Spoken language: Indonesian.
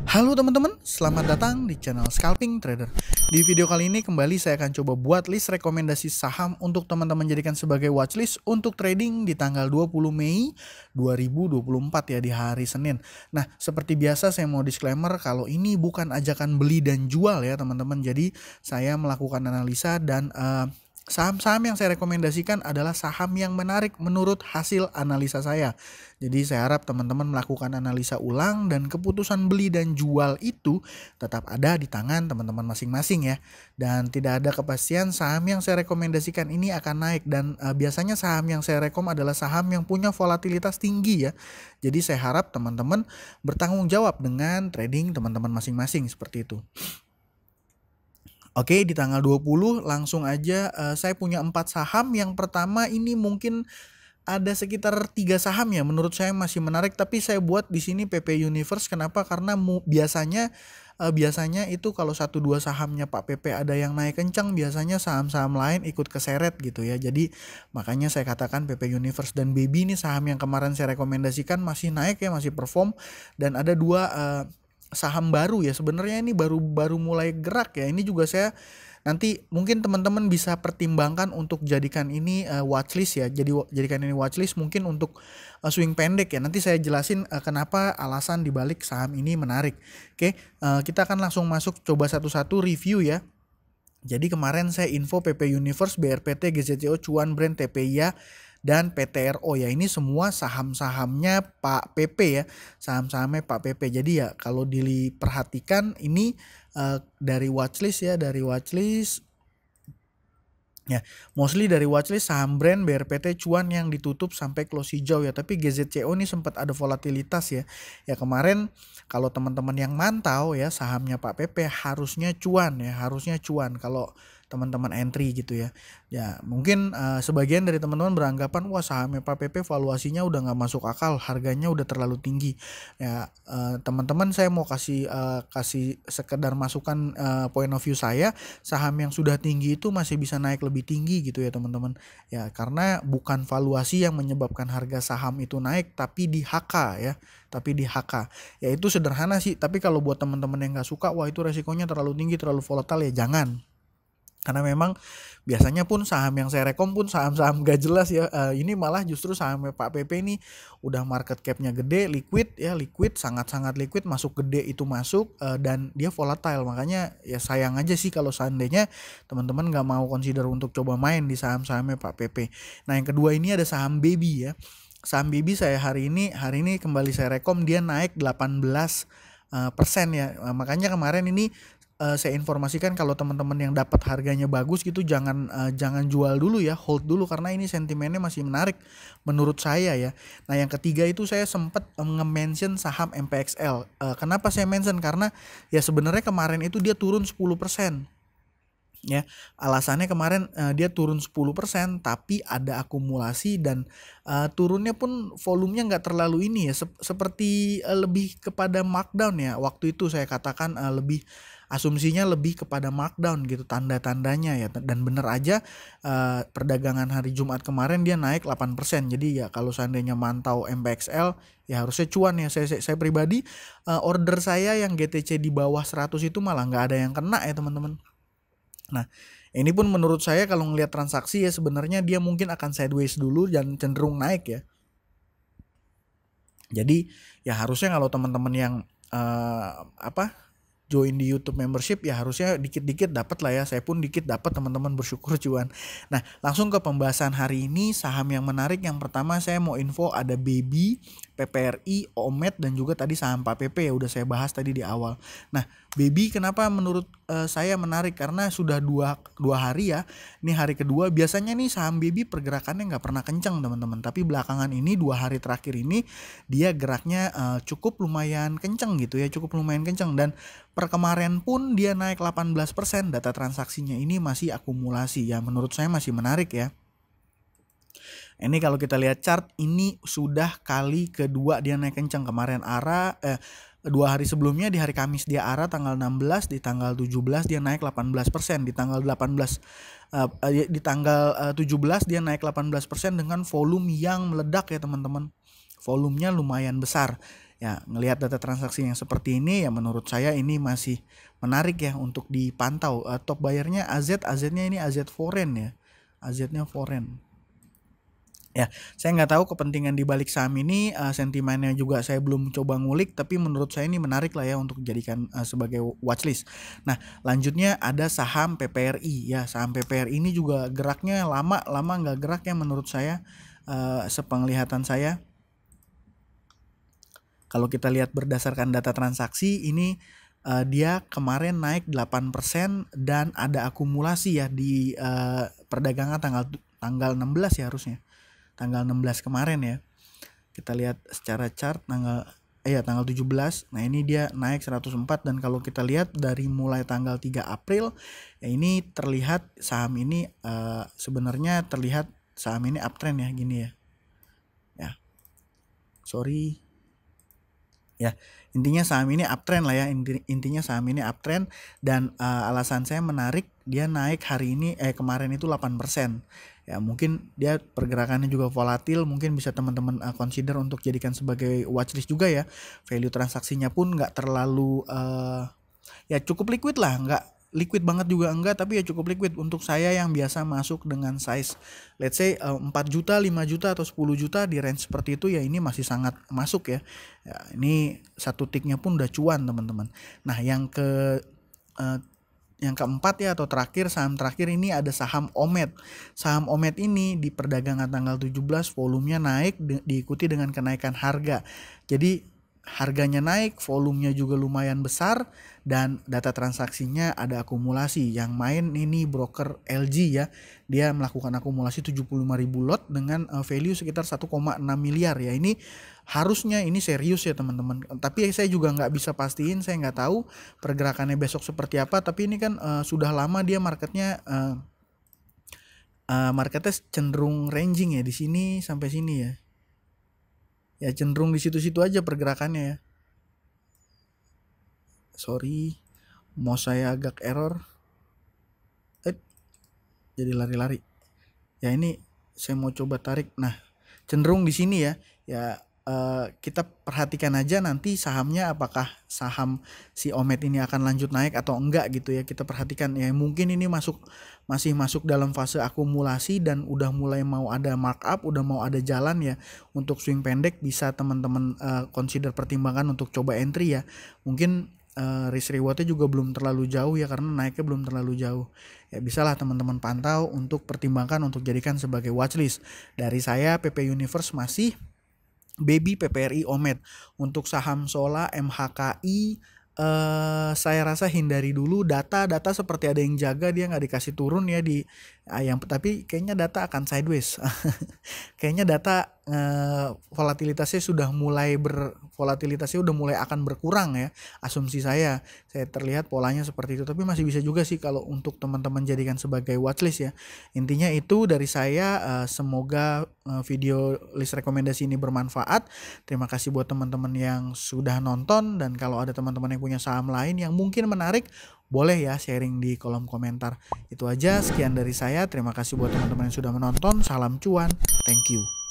Halo teman-teman, selamat datang di channel Scalping Trader. Di video kali ini kembali saya akan coba buat list rekomendasi saham untuk teman-teman jadikan sebagai watchlist untuk trading di tanggal 20 Mei 2024 ya, di hari Senin. Nah, seperti biasa saya mau disclaimer kalau ini bukan ajakan beli dan jual ya teman-teman. Jadi saya melakukan analisa dan saham-saham yang saya rekomendasikan adalah saham yang menarik menurut hasil analisa saya. Jadi saya harap teman-teman melakukan analisa ulang dan keputusan beli dan jual itu tetap ada di tangan teman-teman masing-masing ya. Dan tidak ada kepastian saham yang saya rekomendasikan ini akan naik, dan biasanya saham yang saya rekom adalah saham yang punya volatilitas tinggi ya. Jadi saya harap teman-teman bertanggung jawab dengan trading teman-teman masing-masing seperti itu. Oke, di tanggal 20 langsung aja saya punya 4 saham. Yang pertama ini mungkin ada sekitar 3 saham ya menurut saya masih menarik, tapi saya buat di sini PP Universe. Kenapa? Karena biasanya itu kalau 1-2 sahamnya Pak PP ada yang naik kencang, biasanya saham-saham lain ikut keseret gitu ya. Jadi makanya saya katakan PP Universe dan Baby ini saham yang kemarin saya rekomendasikan masih naik ya, masih perform. Dan ada 2 saham baru ya, sebenarnya ini baru mulai gerak ya. Ini juga saya nanti mungkin teman-teman bisa pertimbangkan untuk jadikan ini watchlist ya. Jadi jadikan ini watchlist mungkin untuk swing pendek ya. Nanti saya jelasin kenapa alasan dibalik saham ini menarik. Oke, kita akan langsung masuk coba satu-satu review ya. Jadi kemarin saya info PP Universe, BRPT, GZCO, Cuan Brand, TPIA, dan PTRO ya. Ini semua saham-sahamnya Pak PP ya. Saham-sahamnya Pak PP. Jadi ya kalau diperhatikan ini dari watchlist ya, dari watchlist. Ya, mostly dari watchlist saham brand, BRPT, Cuan yang ditutup sampai close hijau ya. Tapi GZCO ini sempat ada volatilitas ya. Ya kemarin kalau teman-teman yang mantau ya sahamnya Pak PP harusnya cuan ya, harusnya cuan kalau teman-teman entry gitu ya. Ya mungkin sebagian dari teman-teman beranggapan wah sahamnya Pak PP valuasinya udah nggak masuk akal, harganya udah terlalu tinggi. Ya teman-teman saya mau kasih sekedar masukan point of view saya, saham yang sudah tinggi itu masih bisa naik lebih tinggi gitu ya teman-teman. Ya karena bukan valuasi yang menyebabkan harga saham itu naik, tapi di HK ya. Tapi di HK. Ya itu sederhana sih, tapi kalau buat teman-teman yang nggak suka, wah itu resikonya terlalu tinggi, terlalu volatile ya jangan. Karena memang biasanya pun saham yang saya rekom pun saham-saham gak jelas ya. Ini malah justru saham Pak PP ini udah market capnya gede, liquid ya, liquid, sangat-sangat liquid, masuk gede itu masuk, dan dia volatile. Makanya ya sayang aja sih kalau seandainya teman-teman gak mau consider untuk coba main di saham-sahamnya Pak PP. Nah yang kedua ini ada saham Baby ya. Saham Baby saya hari ini kembali saya rekom, dia naik 18% ya. Makanya kemarin ini saya informasikan kalau teman-teman yang dapat harganya bagus gitu jangan jual dulu ya, hold dulu karena ini sentimennya masih menarik menurut saya ya. Nah yang ketiga itu saya sempat nge-mention saham MPXL. Kenapa saya mention? Karena ya sebenarnya kemarin itu dia turun 10%. Ya, alasannya kemarin dia turun 10% tapi ada akumulasi dan turunnya pun volumenya nggak terlalu ini ya, seperti lebih kepada markdown ya. Waktu itu saya katakan lebih asumsinya lebih kepada markdown gitu tanda-tandanya ya, dan bener aja perdagangan hari Jumat kemarin dia naik 8%. Jadi ya kalau seandainya mantau MPXL ya harusnya cuan ya. Saya pribadi order saya yang GTC di bawah 100 itu malah nggak ada yang kena ya teman-teman. Nah ini pun menurut saya kalau ngelihat transaksi ya sebenarnya dia mungkin akan sideways dulu dan cenderung naik ya. Jadi ya harusnya kalau teman-teman yang join di YouTube membership ya harusnya dikit-dikit dapat lah ya. Saya pun dikit dapat, teman-teman bersyukur cuan. Nah langsung ke pembahasan hari ini. Saham yang menarik yang pertama saya mau info ada Baby, PPRI, Omet, dan juga tadi saham Pak PP ya udah saya bahas tadi di awal. Nah Baby kenapa menurut saya menarik? Karena sudah dua hari ya. Ini hari kedua. Biasanya nih saham Baby pergerakannya nggak pernah kencang teman-teman. Tapi belakangan ini 2 hari terakhir ini dia geraknya cukup lumayan kencang gitu ya. Cukup lumayan kencang, dan per kemarin pun dia naik 18%. Data transaksinya ini masih akumulasi ya. Menurut saya masih menarik ya. Ini kalau kita lihat chart ini sudah kali kedua dia naik kencang. Kemarin ARA 2 hari sebelumnya di hari Kamis dia ARA tanggal 16, di tanggal 17 dia naik 18%, di tanggal 17 dia naik 18% dengan volume yang meledak ya teman-teman. Volumenya lumayan besar. Ya, ngelihat data transaksi yang seperti ini ya menurut saya ini masih menarik ya untuk dipantau. Top bayarnya AZ, AZ-nya ini AZ foreign ya. AZ-nya foreign. Ya, saya nggak tahu kepentingan di balik saham ini, sentimennya juga saya belum coba ngulik, tapi menurut saya ini menarik lah ya untuk dijadikan sebagai watchlist. Nah, lanjutnya ada saham PPRI ya, saham PPRI ini juga geraknya lama nggak gerak ya menurut saya, sepenglihatan saya. Kalau kita lihat berdasarkan data transaksi ini dia kemarin naik 8% dan ada akumulasi ya di perdagangan tanggal 16 ya harusnya. Tanggal 16 kemarin ya. Kita lihat secara chart tanggal 17. Nah, ini dia naik 104 dan kalau kita lihat dari mulai tanggal 3 April ya ini terlihat saham ini sebenarnya terlihat saham ini uptrend ya gini ya. Ya. Sorry. Ya, intinya saham ini uptrend lah ya. Intinya saham ini uptrend dan alasan saya menarik dia naik hari ini kemarin itu 8%. Ya, mungkin dia pergerakannya juga volatil, mungkin bisa teman-teman consider untuk jadikan sebagai watchlist juga ya. Value transaksinya pun nggak terlalu ya cukup liquid lah, nggak liquid banget juga enggak, tapi ya cukup liquid untuk saya yang biasa masuk dengan size let's say 4 juta, 5 juta atau 10 juta di range seperti itu ya ini masih sangat masuk ya. Ya ini satu ticknya pun udah cuan teman-teman. Nah, yang keempat ya atau terakhir, saham terakhir ini ada saham Omet. Saham Omet ini di perdagangan tanggal 17 volumenya naik diikuti dengan kenaikan harga. Jadi harganya naik, volumenya juga lumayan besar dan data transaksinya ada akumulasi. Yang main ini broker LG ya. Dia melakukan akumulasi 75.000 lot dengan value sekitar 1,6 miliar ya. Ini harusnya ini serius ya teman-teman. Tapi saya juga nggak bisa pastiin, saya nggak tahu pergerakannya besok seperti apa. Tapi ini kan sudah lama dia marketnya cenderung ranging ya di sini sampai sini ya. Ya cenderung di situ-situ aja pergerakannya ya. Sorry, mau saya agak error. Jadi lari-lari. Ya ini saya mau coba tarik. Nah, cenderung di sini ya. Ya kita perhatikan aja nanti sahamnya apakah saham si Omet ini akan lanjut naik atau enggak gitu ya. Kita perhatikan ya, mungkin ini masih masuk dalam fase akumulasi dan udah mulai mau ada markup, udah mau ada jalan ya. Untuk swing pendek bisa teman-teman consider pertimbangan untuk coba entry ya. Mungkin risk rewardnya juga belum terlalu jauh ya karena naiknya belum terlalu jauh. Ya bisalah teman-teman pantau untuk pertimbangkan untuk jadikan sebagai watchlist. Dari saya PP Universe masih Baby PPRI Omet. Untuk saham Sola MHKI saya rasa hindari dulu. Data seperti ada yang jaga, dia nggak dikasih turun ya di tapi kayaknya data akan sideways. Kayaknya data volatilitasnya udah mulai akan berkurang ya, asumsi saya terlihat polanya seperti itu. Tapi masih bisa juga sih kalau untuk teman-teman jadikan sebagai watchlist ya. Intinya itu dari saya, semoga video list rekomendasi ini bermanfaat. Terima kasih buat teman-teman yang sudah nonton, dan kalau ada teman-teman yang punya saham lain yang mungkin menarik, boleh ya sharing di kolom komentar. Itu aja, sekian dari saya. Terima kasih buat teman-teman yang sudah menonton. Salam cuan, thank you.